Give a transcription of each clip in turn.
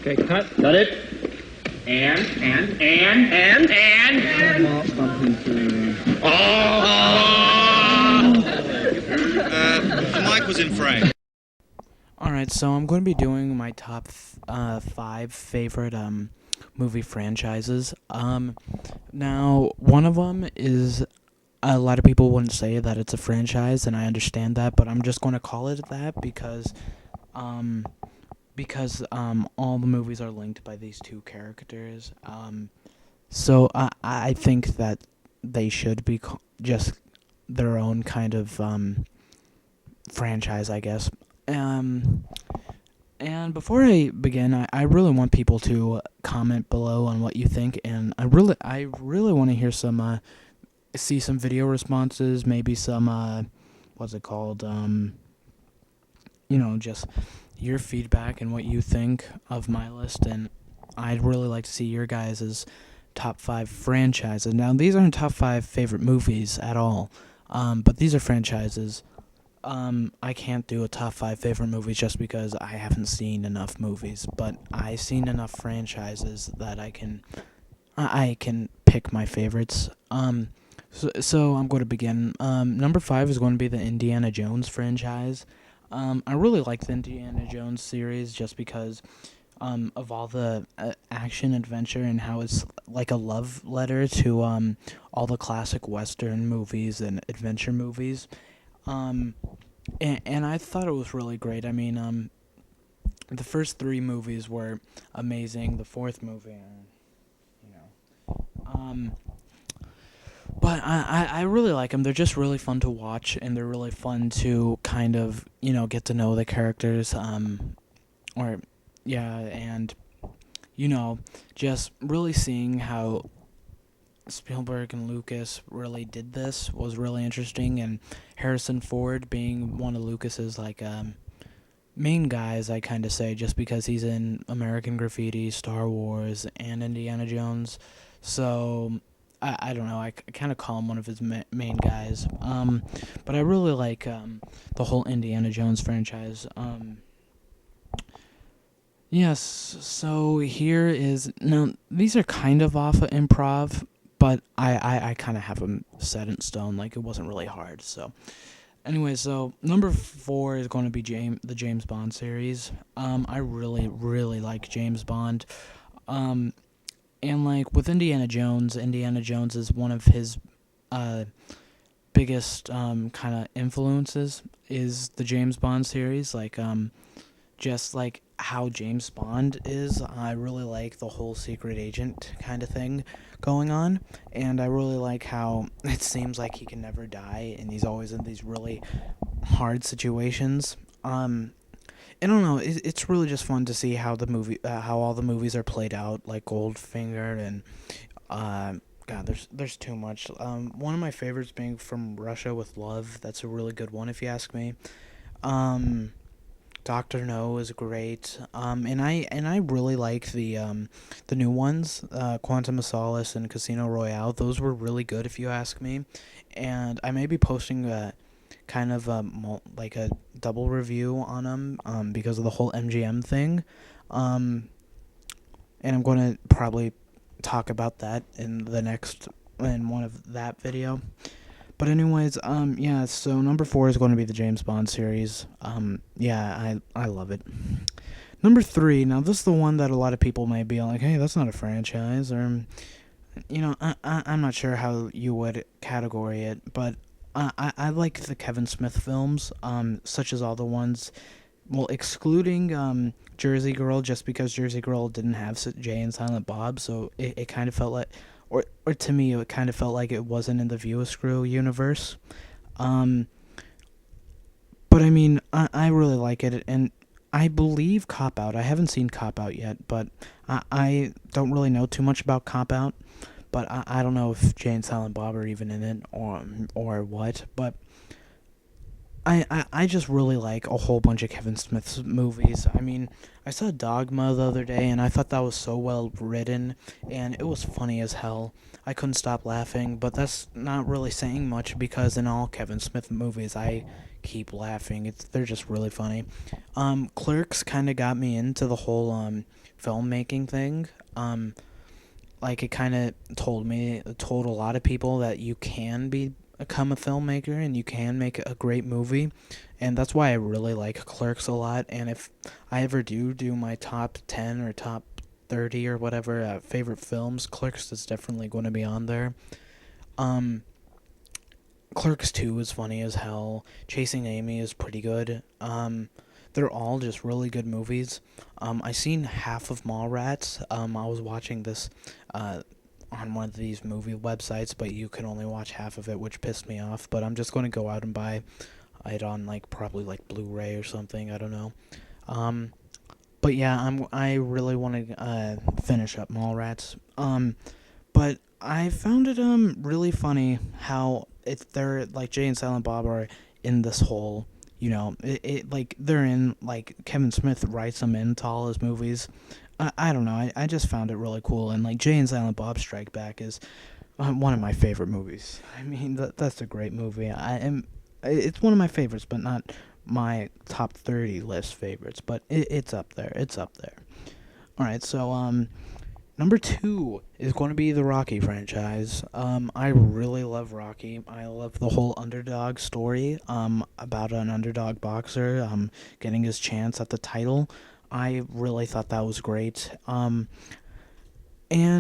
Okay, cut. Cut it. And. The mic was in frame. Alright, so I'm going to be doing my top 5 favorite movie franchises. Now, one of them is, a lot of people wouldn't say that it's a franchise, and I understand that, but I'm just going to call it that because all the movies are linked by these two characters. So I think that they should be just their own kind of franchise, I guess. And before I begin, I really want people to comment below on what you think, and I really want to hear see some video responses, maybe some what's it called? Just your feedback and what you think of my list, and I'd really like to see your guys' top 5 franchises. Now, these aren't top 5 favorite movies at all, but these are franchises. I can't do a top 5 favorite movies just because I haven't seen enough movies, but I've seen enough franchises that I can pick my favorites. So I'm going to begin. Number 5 is going to be the Indiana Jones franchise. I really like the Indiana Jones series just because of all the action, adventure, and how it's like a love letter to all the classic Western movies and adventure movies. And I thought it was really great. I mean, the first 3 movies were amazing. The 4th movie, but I really like them. They're just really fun to watch, and they're really fun to kind of, get to know the characters, and, just really seeing how Spielberg and Lucas really did this was really interesting, and Harrison Ford being one of Lucas's main guys, I kind of say, just because he's in American Graffiti, Star Wars, and Indiana Jones. So I don't know, I kind of call him one of his main guys. But I really like the whole Indiana Jones franchise. Yes, so here is, now these are kind of off of improv, but I kind of have them set in stone, like it wasn't really hard. So anyway, so number 4 is going to be the James Bond series. I really, really like James Bond. And like with Indiana Jones is one of his biggest kind of influences is the James Bond series. Like just like how James Bond is, I really like the whole secret agent kind of thing going on, and I really like how it seems like he can never die, and he's always in these really hard situations. I don't know, it's really just fun to see how how all the movies are played out, like Goldfinger and God, there's too much. One of my favorites being From Russia with Love. That's a really good one if you ask me. Dr. No is great. And I really like the new ones, Quantum of Solace and Casino Royale. Those were really good if you ask me. And I may be posting a kind of a double review on them because of the whole MGM thing. And I'm going to probably talk about that in one of that video. But anyways, yeah, so number 4 is going to be the James Bond series. Yeah, I love it. Number 3, now this is the one that a lot of people may be like, hey, that's not a franchise, or, I'm not sure how you would category it, but I like the Kevin Smith films, such as all the ones, well, excluding Jersey Girl, just because Jersey Girl didn't have Jay and Silent Bob, so it kind of felt like, or to me, it kind of felt like it wasn't in the View Askew universe. But I mean, I really like it, and I believe Cop Out. I haven't seen Cop Out yet, but I don't really know too much about Cop Out. But I don't know if Jay and Silent Bob are even in it or what. But I just really like a whole bunch of Kevin Smith's movies. I mean, I saw Dogma the other day, and I thought that was so well written, and it was funny as hell. I couldn't stop laughing, but that's not really saying much because in all Kevin Smith movies, I keep laughing. They're just really funny. Clerks kind of got me into the whole filmmaking thing. Like it kind of told a lot of people that you can become a filmmaker and you can make a great movie, and that's why I really like Clerks a lot. And if I ever do my top 10 or top 30 or whatever favorite films, Clerks is definitely going to be on there. um Clerks 2 is funny as hell. Chasing Amy is pretty good. They're all just really good movies. I seen half of Mallrats. I was watching this on one of these movie websites, but you can only watch half of it, which pissed me off. But I'm just going to go out and buy it on probably Blu-ray or something. I don't know. But yeah, I really want to finish up Mallrats. But I found it really funny how they're Jay and Silent Bob are in this whole, they're in Kevin Smith writes them into all his movies. I don't know. I just found it really cool, and Jay and Silent Bob Strike Back is one of my favorite movies. I mean, that's a great movie. It's one of my favorites, but not my top 30 list favorites. But it's up there. It's up there. All right, so number 2 is going to be the Rocky franchise. I really love Rocky. I love the whole underdog story. About an underdog boxer getting his chance at the title. I really thought that was great. And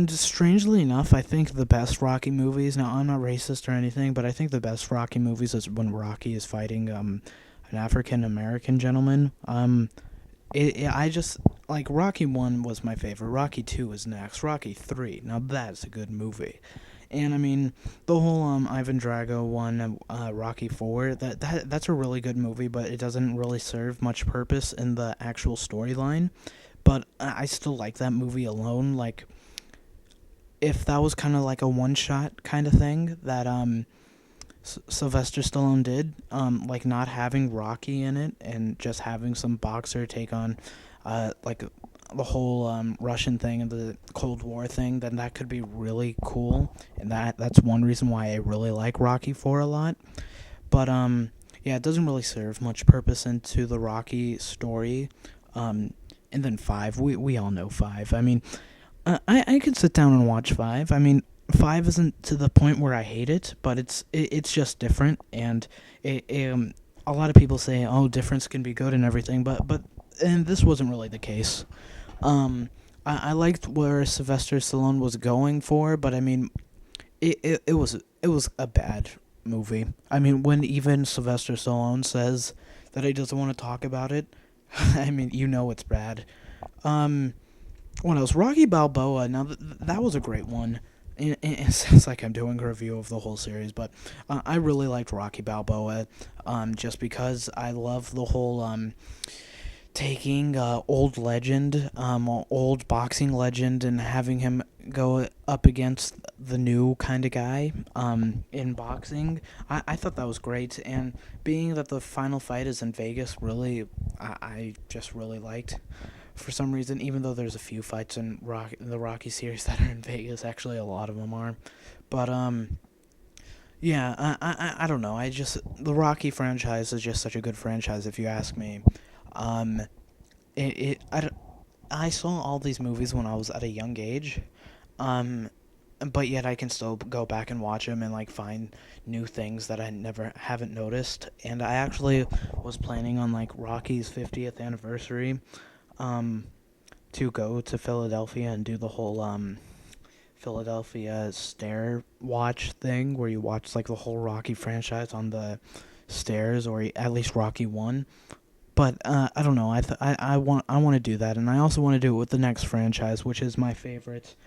strangely enough, I think the best Rocky movies, now I'm not racist or anything, but I think the best Rocky movies is when Rocky is fighting an African American gentleman. I just, Rocky 1 was my favorite. Rocky 2 is next. Rocky 3, now that's a good movie. And I mean, the whole Ivan Drago one, Rocky 4, that's a really good movie, but it doesn't really serve much purpose in the actual storyline. But I still like that movie alone. If that was kind of like a one-shot kind of thing that Sylvester Stallone did, not having Rocky in it and just having some boxer take on the whole Russian thing and the Cold War thing, then that could be really cool, and that's one reason why I really like Rocky 4 a lot. But yeah, it doesn't really serve much purpose into the Rocky story. And then 5, we all know 5. I mean, I could sit down and watch 5. I mean, 5 isn't to the point where I hate it, but it's just different, and a lot of people say, oh, difference can be good and everything, but and this wasn't really the case. I liked where Sylvester Stallone was going for, but I mean, it was a bad movie. I mean, when even Sylvester Stallone says that he doesn't want to talk about it, I mean, it's bad. What else? Rocky Balboa. Now that was a great one. It sounds like I'm doing a review of the whole series, but I really liked Rocky Balboa, just because I love the whole taking old legend, old boxing legend, and having him go up against the new kind of guy in boxing. I thought that was great, and being that the final fight is in Vegas, really, I just really liked. For some reason, even though there's a few fights in the Rocky series that are in Vegas, actually a lot of them are. But yeah, I don't know. The Rocky franchise is just such a good franchise, if you ask me. I saw all these movies when I was at a young age, but yet I can still go back and watch them and find new things that I haven't noticed. And I actually was planning on Rocky's 50th anniversary, to go to Philadelphia and do the whole Philadelphia Stair Watch thing, where you watch the whole Rocky franchise on the stairs, or at least Rocky 1. But I don't know. I want to do that, and I also want to do it with the next franchise, which is my favorite.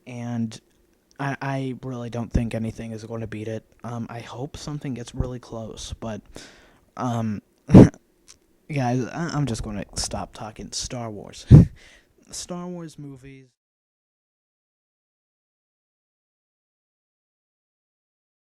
And I really don't think anything is going to beat it. I hope something gets really close, but guys, I'm just going to stop talking Star Wars. Star Wars movies.